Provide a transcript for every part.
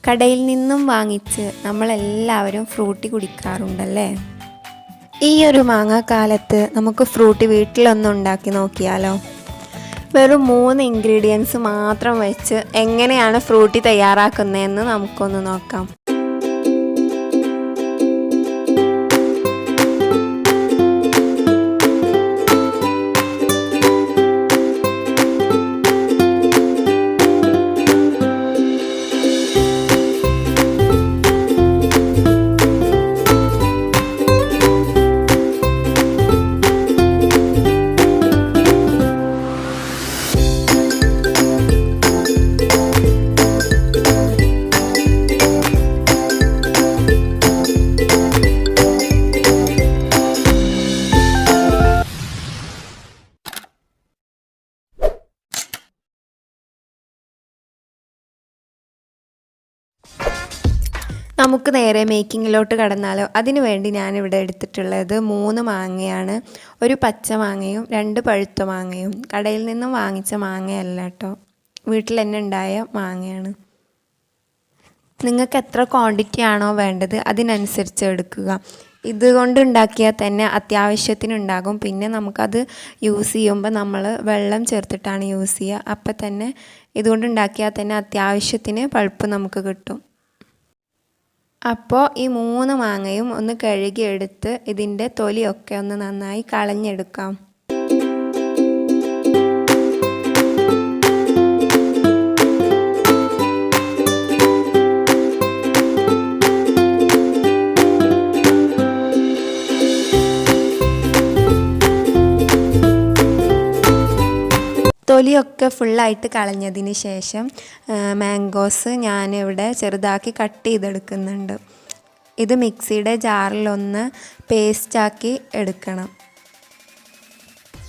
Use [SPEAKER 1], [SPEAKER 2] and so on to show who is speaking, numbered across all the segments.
[SPEAKER 1] കടയിൽ നിന്നും വാങ്ങിച്ച് നമ്മളെല്ലാവരും ഫ്രൂട്ടി കുടിക്കാറുണ്ടല്ലേ. ഈ ഒരു മാങ്ങാക്കാലത്ത് നമുക്ക് ഫ്രൂട്ടി വീട്ടിലൊന്നും ഉണ്ടാക്കി നോക്കിയാലോ. വെറും 3 ഇൻഗ്രീഡിയൻസ് മാത്രം വെച്ച് എങ്ങനെയാണ് ഫ്രൂട്ടി തയ്യാറാക്കുന്നതെന്ന് നമുക്കൊന്ന് നോക്കാം. നമുക്ക് നേരെ മേക്കിങ്ങിലോട്ട് കടന്നാലോ. അതിനു വേണ്ടി ഞാനിവിടെ എടുത്തിട്ടുള്ളത് 3 മാങ്ങയാണ്. ഒരു പച്ച മാങ്ങയും 2 പഴുത്ത മാങ്ങയും. കടയിൽ നിന്നും വാങ്ങിച്ച മാങ്ങയല്ല കേട്ടോ, വീട്ടിൽ തന്നെ ഉണ്ടായ മാങ്ങയാണ്. നിങ്ങൾക്ക് എത്ര ക്വാണ്ടിറ്റി ആണോ വേണ്ടത് അതിനനുസരിച്ച് എടുക്കുക. ഇതുകൊണ്ട് ഉണ്ടാക്കിയാൽ തന്നെ അത്യാവശ്യത്തിനുണ്ടാകും. പിന്നെ നമുക്കത് യൂസ് ചെയ്യുമ്പോൾ നമ്മൾ വെള്ളം ചേർത്തിട്ടാണ് യൂസ് ചെയ്യുക. അപ്പം തന്നെ ഇതുകൊണ്ട് ഉണ്ടാക്കിയാൽ തന്നെ അത്യാവശ്യത്തിന് പൾപ്പ് നമുക്ക് കിട്ടും. അപ്പോൾ ഈ 3 മാങ്ങയും ഒന്ന് കഴുകിയെടുത്ത് ഇതിൻ്റെ തൊലിയൊക്കെ ഒന്ന് നന്നായി കളഞ്ഞെടുക്കാം. തൊലിയൊക്കെ ഫുള്ളായിട്ട് കളഞ്ഞതിന് ശേഷം മാംഗോസ് ഞാനിവിടെ ചെറുതാക്കി കട്ട് ചെയ്തെടുക്കുന്നുണ്ട്. ഇത് മിക്സിയുടെ ജാറിലൊന്ന് പേസ്റ്റാക്കി എടുക്കണം.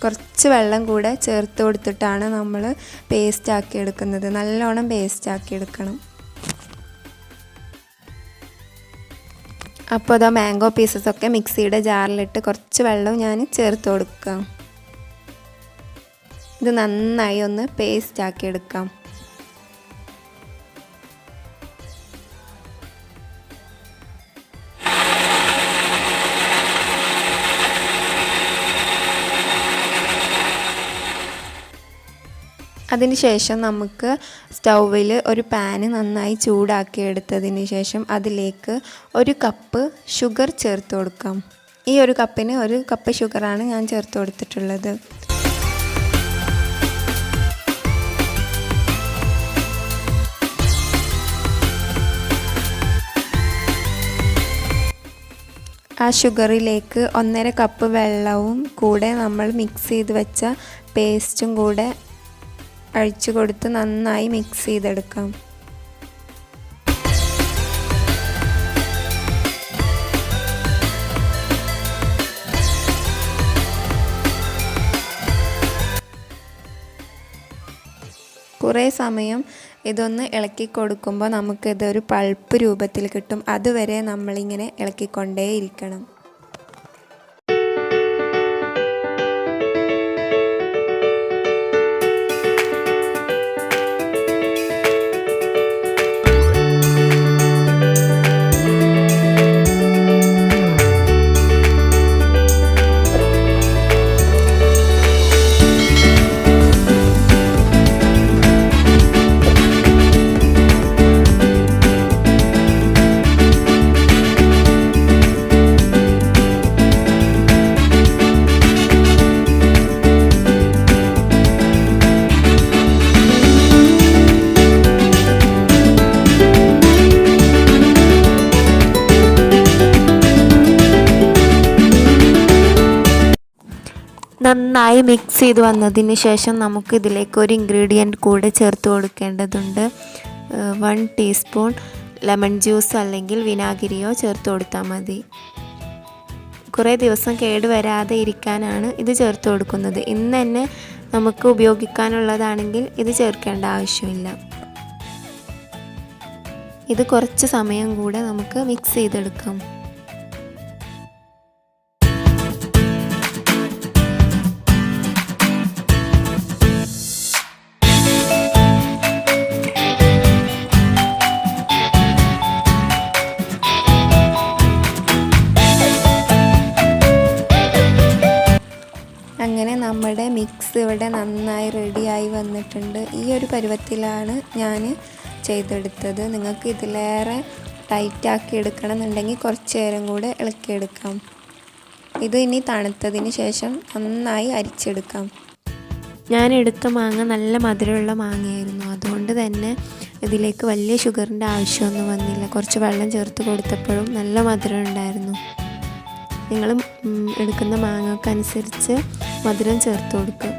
[SPEAKER 1] കുറച്ച് വെള്ളം കൂടെ ചേർത്ത് കൊടുത്തിട്ടാണ് നമ്മൾ പേസ്റ്റാക്കി എടുക്കുന്നത്. നല്ലോണം പേസ്റ്റാക്കി എടുക്കണം. അപ്പോൾ അതാ മാംഗോ പീസസൊക്കെ മിക്സിയുടെ ജാറിലിട്ട് കുറച്ച് വെള്ളം ഞാൻ ചേർത്ത് കൊടുക്കാം. ഇത് നന്നായി ഒന്ന് പേസ്റ്റ് ആക്കി എടുക്കാം. അതിനുശേഷം നമുക്ക് സ്റ്റൗവിൽ ഒരു പാന് നന്നായി ചൂടാക്കി എടുത്തതിന് ശേഷം അതിലേക്ക് 1 കപ്പ് ഷുഗർ ചേർത്ത് കൊടുക്കാം. ഈ ഒരു കപ്പിന് 1 കപ്പ് ഷുഗറാണ് ഞാൻ ചേർത്ത് കൊടുത്തിട്ടുള്ളത്. ആ ഷുഗറിലേക്ക് 1.5 കപ്പ് വെള്ളവും കൂടെ നമ്മൾ മിക്സ് ചെയ്ത് വെച്ച പേസ്റ്റും കൂടെ അഴിച്ചു കൊടുത്ത് നന്നായി മിക്സ് ചെയ്തെടുക്കാം. കുറേ സമയം ഇതൊന്ന് ഇളക്കി കൊടുക്കുമ്പോൾ നമുക്കിതൊരു പൾപ്പ് രൂപത്തിൽ കിട്ടും. അതുവരെ നമ്മളിങ്ങനെ ഇളക്കിക്കൊണ്ടേയിരിക്കണം. നന്നായി മിക്സ് ചെയ്ത് വന്നതിന് ശേഷം നമുക്ക് ഇതിലേക്ക് ഒരു ഇൻഗ്രീഡിയൻറ്റ് കൂടെ ചേർത്ത് കൊടുക്കേണ്ടതുണ്ട്. 1 ടീസ്പൂൺ ലെമൺ ജ്യൂസ് അല്ലെങ്കിൽ വിനാഗിരിയോ ചേർത്ത് കൊടുത്താൽ മതി. കുറേ ദിവസം കേടുവരാതെ ഇരിക്കാനാണ് ഇത് ചേർത്ത് കൊടുക്കുന്നത്. ഇന്ന് തന്നെ നമുക്ക് ഉപയോഗിക്കാനുള്ളതാണെങ്കിൽ ഇത് ചേർക്കേണ്ട ആവശ്യമില്ല. ഇത് കുറച്ച് സമയം കൂടെ നമുക്ക് മിക്സ് ചെയ്തെടുക്കാം. മിക്സ് ഇവിടെ നന്നായി റെഡിയായി വന്നിട്ടുണ്ട്. ഈ ഒരു പരുവത്തിലാണ് ഞാൻ ചെയ്തെടുത്തത്. നിങ്ങൾക്ക് ഇതിലേറെ ടൈറ്റാക്കി എടുക്കണം എന്നുണ്ടെങ്കിൽ കുറച്ച് നേരം കൂടെ ഇളക്കിയെടുക്കാം. ഇത് ഇനി തണുത്തതിന് ശേഷം നന്നായി അരിച്ചെടുക്കാം. ഞാൻ എടുത്ത മാങ്ങ നല്ല മധുരമുള്ള മാങ്ങയായിരുന്നു. അതുകൊണ്ട് തന്നെ ഇതിലേക്ക് വലിയ ഷുഗറിൻ്റെ ആവശ്യമൊന്നും വന്നില്ല. കുറച്ച് വെള്ളം ചേർത്ത് കൊടുത്തപ്പോഴും നല്ല മധുരം ഉണ്ടായിരുന്നു. നിങ്ങൾ എടുക്കുന്ന മാങ്ങക്കനുസരിച്ച് മധുരം ചേർത്ത് കൊടുക്കുക.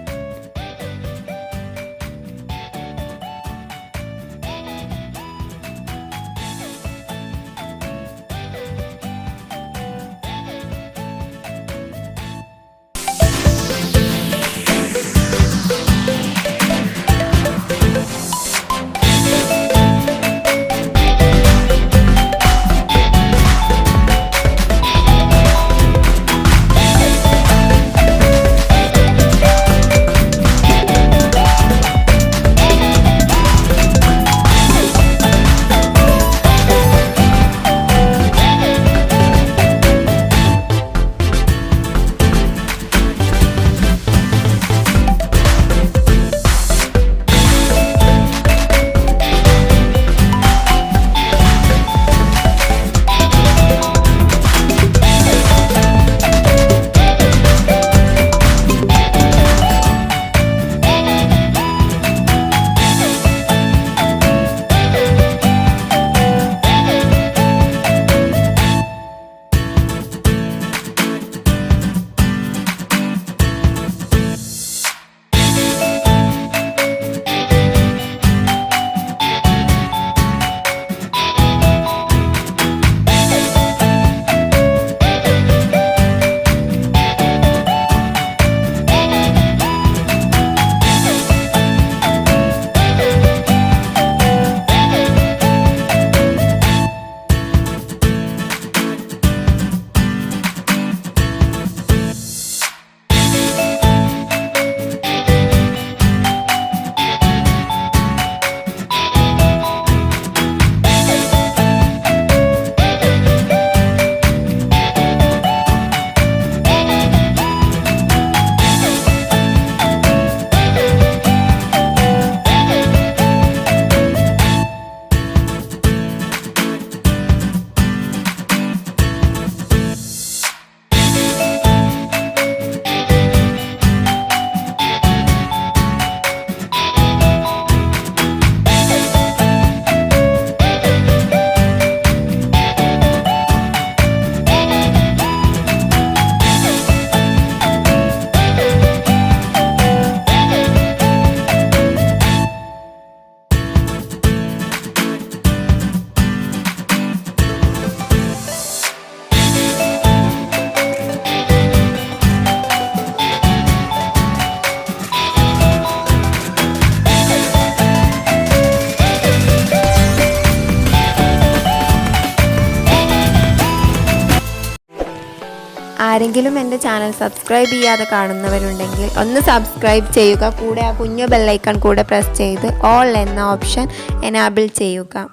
[SPEAKER 1] ആരെങ്കിലും എൻ്റെ ചാനൽ സബ്സ്ക്രൈബ് ചെയ്യാതെ കാണുന്നവരുണ്ടെങ്കിൽ ഒന്ന് സബ്സ്ക്രൈബ് ചെയ്യുക. കൂടെ ആ കുഞ്ഞു ബെല്ലൈക്കൺ കൂടെ പ്രസ് ചെയ്ത് ഓൾ എന്ന ഓപ്ഷൻ എനാബിൾ ചെയ്യുക.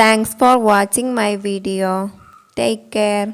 [SPEAKER 1] Thanks for watching my video. Take care.